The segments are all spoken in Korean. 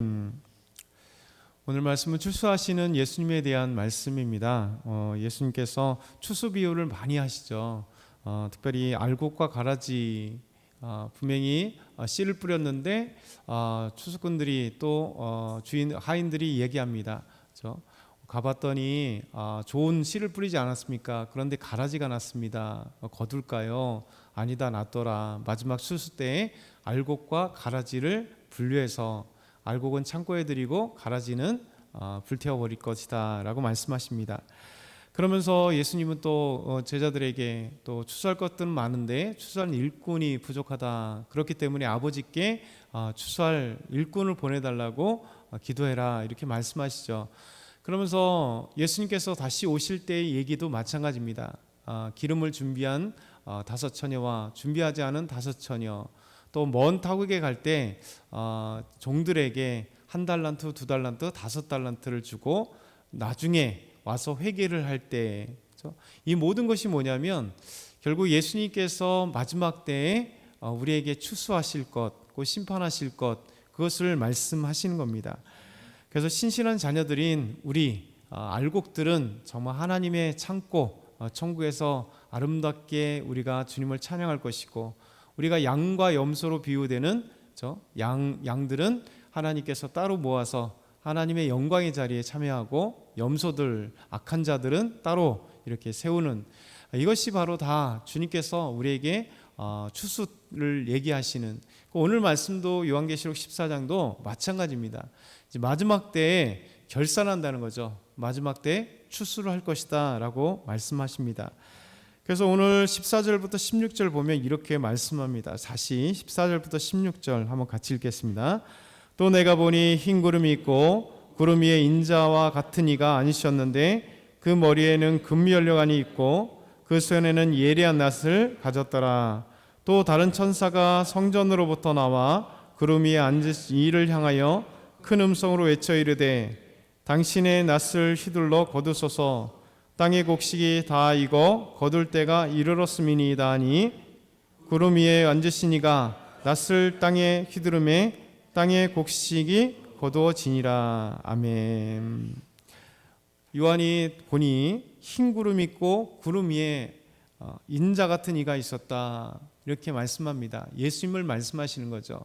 오늘 말씀은 추수하시는 예수님에 대한 말씀입니다. 예수님께서 추수 비유를 많이 하시죠. 특별히 알곡과 가라지, 분명히 씨를 뿌렸는데 추수꾼들이 또 주인 하인들이 얘기합니다. 그렇죠? 가봤더니 좋은 씨를 뿌리지 않았습니까? 그런데 가라지가 났습니다. 거둘까요? 아니다, 낫더라. 마지막 추수 때에 알곡과 가라지를 분류해서 알곡은 창고에 드리고 가라지는 불태워버릴 것이다 라고 말씀하십니다. 그러면서 예수님은 또 제자들에게 또 추수할 것들은 많은데 추수할 일꾼이 부족하다. 그렇기 때문에 아버지께 추수할 일꾼을 보내달라고 기도해라 이렇게 말씀하시죠. 그러면서 예수님께서 다시 오실 때의 얘기도 마찬가지입니다. 기름을 준비한 5처녀와 준비하지 않은 5처녀, 또 먼 타국에 갈 때 종들에게 1달란트, 2달란트, 5달란트를 주고 나중에 와서 회개를 할 때, 이 모든 것이 뭐냐면 결국 예수님께서 마지막 때에 우리에게 추수하실 것, 곧 심판하실 것, 그것을 말씀하시는 겁니다. 그래서 신실한 자녀들인 우리 알곡들은 정말 하나님의 창고, 천국에서 아름답게 우리가 주님을 찬양할 것이고, 우리가 양과 염소로 비유되는 양들은 하나님께서 따로 모아서 하나님의 영광의 자리에 참여하고, 염소들, 악한 자들은 따로 이렇게 세우는, 이것이 바로 다 주님께서 우리에게 추수를 얘기하시는, 오늘 말씀도 요한계시록 14장도 마찬가지입니다. 이제 마지막 때에 결산한다는 거죠. 마지막 때에 추수를 할 것이다 라고 말씀하십니다. 그래서 오늘 14절부터 16절 보면 이렇게 말씀합니다. 다시 14절부터 16절 한번 같이 읽겠습니다. 또 내가 보니 흰 구름이 있고 구름 위에 인자와 같은 이가 앉으셨는데 그 머리에는 금면류관이 있고 그 손에는 예리한 낫을 가졌더라. 또 다른 천사가 성전으로부터 나와 구름 위에 앉으신 이를 향하여 큰 음성으로 외쳐 이르되 당신의 낫을 휘둘러 거두소서. 땅의 곡식이 다 익어 거둘 때가 이르렀음이니이다 하니 구름 위에 앉으신 이가 낫을 땅에 휘두르매 땅의 곡식이 거두어지니라. 아멘. 요한이 보니 흰 구름 있고 구름 위에 인자 같은 이가 있었다 이렇게 말씀합니다. 예수님을 말씀하시는 거죠.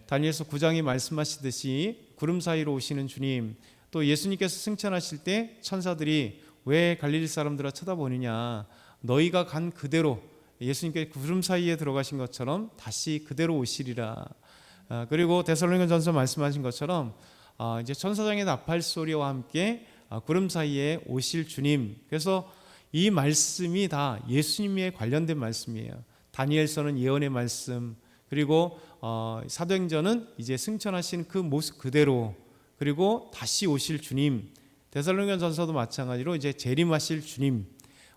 다니엘서 9장에 말씀하시듯이 구름 사이로 오시는 주님, 또 예수님께서 승천하실 때 천사들이 왜 갈릴리 사람들아 쳐다보느냐, 너희가 간 그대로 예수님께 구름 사이에 들어가신 것처럼 다시 그대로 오시리라. 그리고 데살로니가전서 말씀하신 것처럼 이제 천사장의 나팔 소리와 함께 구름 사이에 오실 주님. 그래서 이 말씀이 다 예수님에 관련된 말씀이에요. 다니엘서는 예언의 말씀, 그리고 사도행전은 이제 승천하신 그 모습 그대로, 그리고 다시 오실 주님. 데살로니가전서도 마찬가지로 이제 재림하실 주님.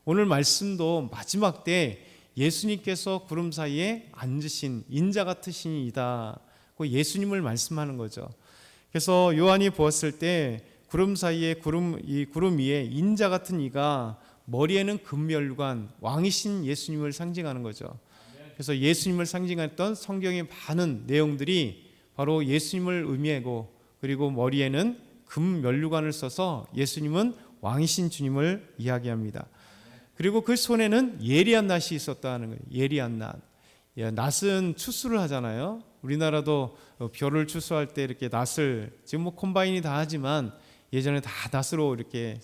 오늘 말씀도 마지막 때 예수님께서 구름 사이에 앉으신 인자 같으신 이다. 그 예수님을 말씀하는 거죠. 그래서 요한이 보았을 때 구름 사이에 이 구름 위에 인자 같은 이가 머리에는 금면류관, 왕이신 예수님을 상징하는 거죠. 그래서 예수님을 상징했던 성경의 많은 내용들이 바로 예수님을 의미하고, 그리고 머리에는 금면류관을 써서 예수님은 왕이신 주님을 이야기합니다. 그리고 그 손에는 예리한 낫이 있었다는 거예요. 예리한 낫. 낫은 추수를 하잖아요. 우리나라도 벼를 추수할 때 이렇게 낫을, 지금 뭐 콤바인이 다 하지만 예전에 다 낫으로 이렇게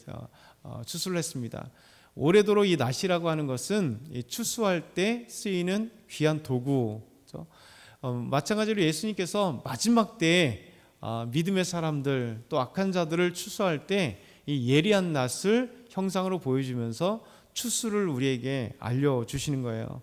추수를 했습니다. 오래도록 이 낫이라고 하는 것은 추수할 때 쓰이는 귀한 도구. 마찬가지로 예수님께서 마지막 때에 믿음의 사람들, 또 악한 자들을 추수할 때 이 예리한 낫을 형상으로 보여주면서 추수를 우리에게 알려주시는 거예요.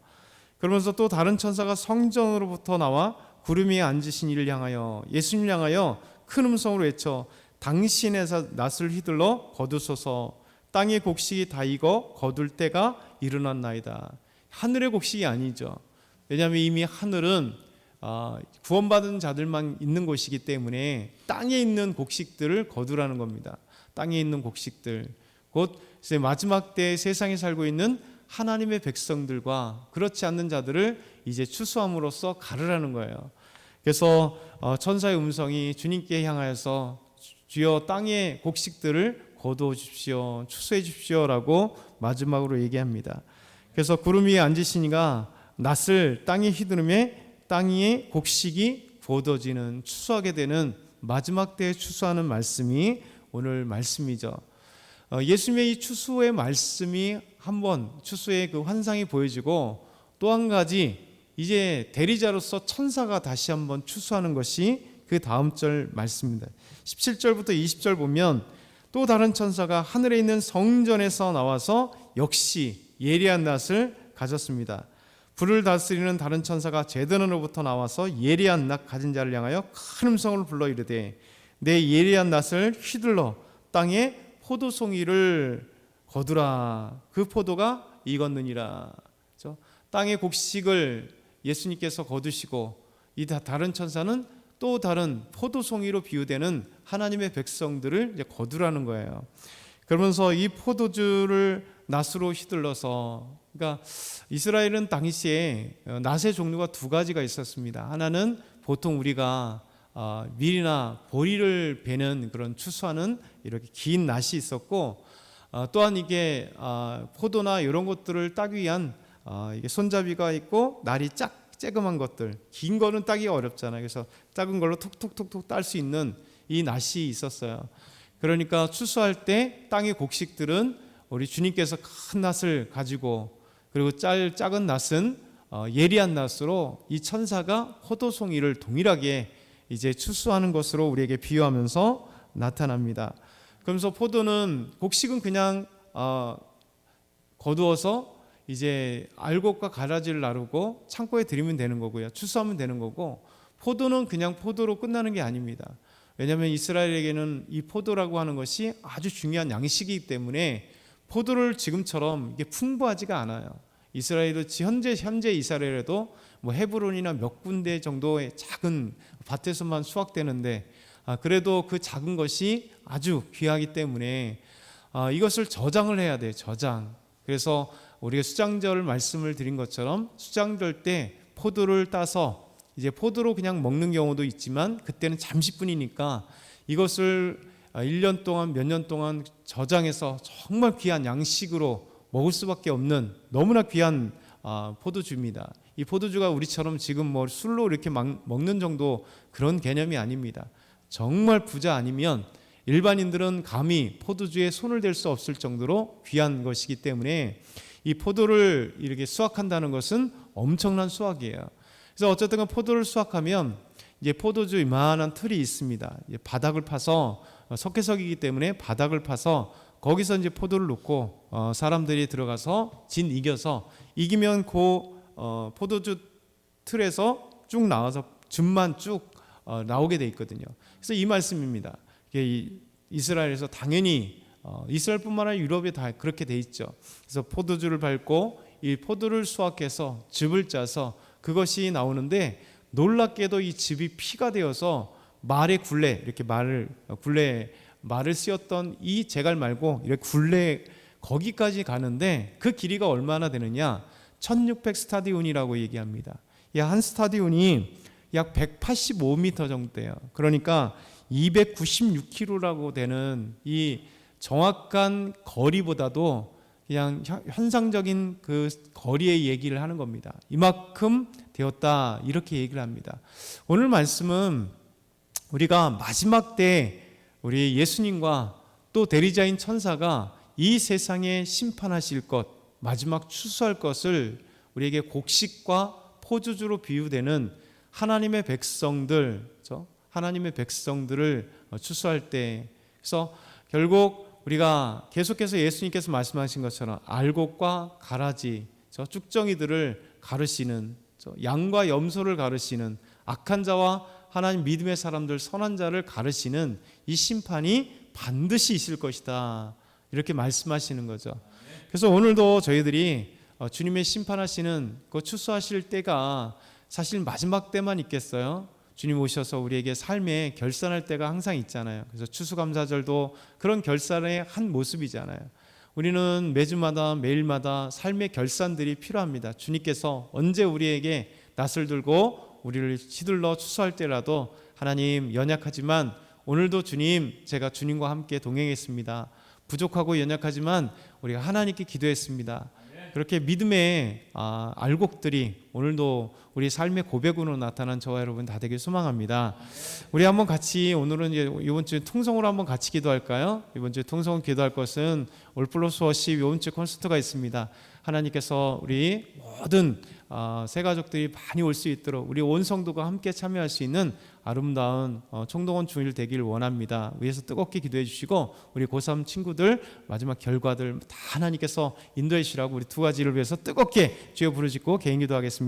그러면서 또 다른 천사가 성전으로부터 나와 구름 위에 앉으신 이를 향하여, 예수님을 향하여 큰 음성으로 외쳐 당신의 낫을 휘둘러 거두소서. 땅의 곡식이 다 익어 거둘 때가 일어났나이다. 하늘의 곡식이 아니죠. 왜냐하면 이미 하늘은 구원받은 자들만 있는 곳이기 때문에 땅에 있는 곡식들을 거두라는 겁니다. 땅에 있는 곡식들, 곧 이제 마지막 때 세상에 살고 있는 하나님의 백성들과 그렇지 않는 자들을 이제 추수함으로써 가르라는 거예요. 그래서 천사의 음성이 주님께 향하여서 주여 땅의 곡식들을 거두어 주십시오, 추수해 주십시오라고 마지막으로 얘기합니다. 그래서 구름 위에 앉으시니가 낫을 땅에 휘두르매 땅의 곡식이 거두어지는, 추수하게 되는 마지막 때에 추수하는 말씀이 오늘 말씀이죠. 예수님의 이 추수의 말씀이 한번 추수의 그 환상이 보여지고, 또 한 가지 이제 대리자로서 천사가 다시 한번 추수하는 것이 그 다음 절 말씀입니다. 17절부터 20절 보면 또 다른 천사가 하늘에 있는 성전에서 나와서 역시 예리한 낫을 가졌습니다. 불을 다스리는 다른 천사가 제단으로부터 나와서 예리한 낫 가진 자를 향하여 큰 음성을 불러 이르되 내 예리한 낫을 휘둘러 땅에 포도송이를 거두라. 그 포도가 익었느니라. 그렇죠? 땅의 곡식을 예수님께서 거두시고, 이 다른 천사는 또 다른 포도송이로 비유되는 하나님의 백성들을 이제 거두라는 거예요. 그러면서 이 포도주를 낫으로 휘둘러서, 그러니까 이스라엘은 당시에 낫의 종류가 두 가지가 있었습니다. 하나는 보통 우리가 밀이나 보리를 베는 그런 추수하는 이렇게 긴 낫이 있었고, 또한 이게 포도나 이런 것들을 따기 위한 이게 손잡이가 있고, 날이 쬐그만 것들, 긴 거는 따기가 어렵잖아요. 그래서 작은 걸로 톡톡톡톡 딸 수 있는 이 낫이 있었어요. 그러니까 추수할 때 땅의 곡식들은 우리 주님께서 큰 낫을 가지고, 그리고 작은 낫은 예리한 낫으로 이 천사가 포도송이를 동일하게 이제 추수하는 것으로 우리에게 비유하면서 나타납니다. 그러면서 포도는, 곡식은 그냥 거두어서 이제 알곡과 가라지를 나르고 창고에 들이면 되는 거고요, 추수하면 되는 거고, 포도는 그냥 포도로 끝나는 게 아닙니다. 왜냐하면 이스라엘에게는 이 포도라고 하는 것이 아주 중요한 양식이기 때문에 포도를 지금처럼 이게 풍부하지가 않아요. 이스라엘도 현재 이스라엘에도 뭐 헤브론이나 몇 군데 정도의 작은 밭에서만 수확되는데, 그래도 그 작은 것이 아주 귀하기 때문에 이것을 저장을 해야 돼요. 저장. 그래서 우리가 수장절 말씀을 드린 것처럼 수장절 때 포도를 따서 이제 포도로 그냥 먹는 경우도 있지만, 그때는 잠시뿐이니까 이것을 1년 동안 몇 년 동안 저장해서 정말 귀한 양식으로 먹을 수밖에 없는 너무나 귀한 포도주입니다. 이 포도주가 우리처럼 지금 뭐 술로 이렇게 먹는 정도 그런 개념이 아닙니다. 정말 부자 아니면 일반인들은 감히 포도주에 손을 댈 수 없을 정도로 귀한 것이기 때문에 이 포도를 이렇게 수확한다는 것은 엄청난 수확이에요. 그래서 어쨌든 포도를 수확하면 이제 포도주 이만한 틀이 있습니다. 이제 바닥을 파서, 석회석이기 때문에 바닥을 파서 거기서 이제 포도를 놓고 사람들이 들어가서 이겨서 이기면 그 포도주 틀에서 쭉 나와서 즙만 쭉 나오게 돼 있거든요. 그래서 이 말씀입니다. 이스라엘에서 당연히 이스라엘뿐만 아니라 유럽에 다 그렇게 돼 있죠. 그래서 포도주를 밟고 이 포도를 수확해서 즙을 짜서 그것이 나오는데, 놀랍게도 이 즙이 피가 되어서 말의 굴레, 이렇게 말을 쓰였던 이 제갈 말고 이렇게 굴레 거기까지 가는데, 그 길이가 얼마나 되느냐, 1600 스타디온이라고 얘기합니다. 한 스타디온이 약 185m 정도 돼요. 그러니까 296km라고 되는 이 정확한 거리보다도 그냥 현상적인 그 거리의 얘기를 하는 겁니다. 이만큼 되었다, 이렇게 얘기를 합니다. 오늘 말씀은 우리가 마지막 때 우리 예수님과 또 대리자인 천사가 이 세상에 심판하실 것, 마지막 추수할 것을 우리에게 곡식과 포도주로 비유되는 하나님의 백성들, 그렇죠? 하나님의 백성들을 추수할 때, 그래서 결국 우리가 계속해서 예수님께서 말씀하신 것처럼 알곡과 가라지, 쭉정이들을 가르시는, 양과 염소를 가르시는, 악한 자와 하나님 믿음의 사람들, 선한 자를 가르시는 이 심판이 반드시 있을 것이다, 이렇게 말씀하시는 거죠. 그래서 오늘도 저희들이 주님의 심판하시는 그 추수하실 때가 사실 마지막 때만 있겠어요? 주님 오셔서 우리에게 삶에 결산할 때가 항상 있잖아요. 그래서 추수감사절도 그런 결산의 한 모습이잖아요. 우리는 매주마다 매일마다 삶의 결산들이 필요합니다. 주님께서 언제 우리에게 낫을 들고 우리를 시들러 추수할 때라도 하나님 연약하지만 오늘도 주님 제가 주님과 함께 동행했습니다. 부족하고 연약하지만 우리가 하나님께 기도했습니다. 그렇게 믿음의 알곡들이 오늘도 우리 삶의 고백으로 나타난 저와 여러분 다 되길 소망합니다. 우리 한번 같이 오늘은 이번 주에 통성으로 한번 같이 기도할까요? 이번 주에 통성 기도할 것은 올플러스 워십 이번 주 콘서트가 있습니다. 하나님께서 우리 모든 새 가족들이 많이 올 수 있도록 우리 온 성도가 함께 참여할 수 있는 아름다운 총동원 주일 되길 원합니다. 위에서 뜨겁게 기도해 주시고 우리 고3 친구들 마지막 결과들 다 하나님께서 인도해 주시라고 우리 두 가지를 위해서 뜨겁게 주여 부르짖고 개인 기도하겠습니다.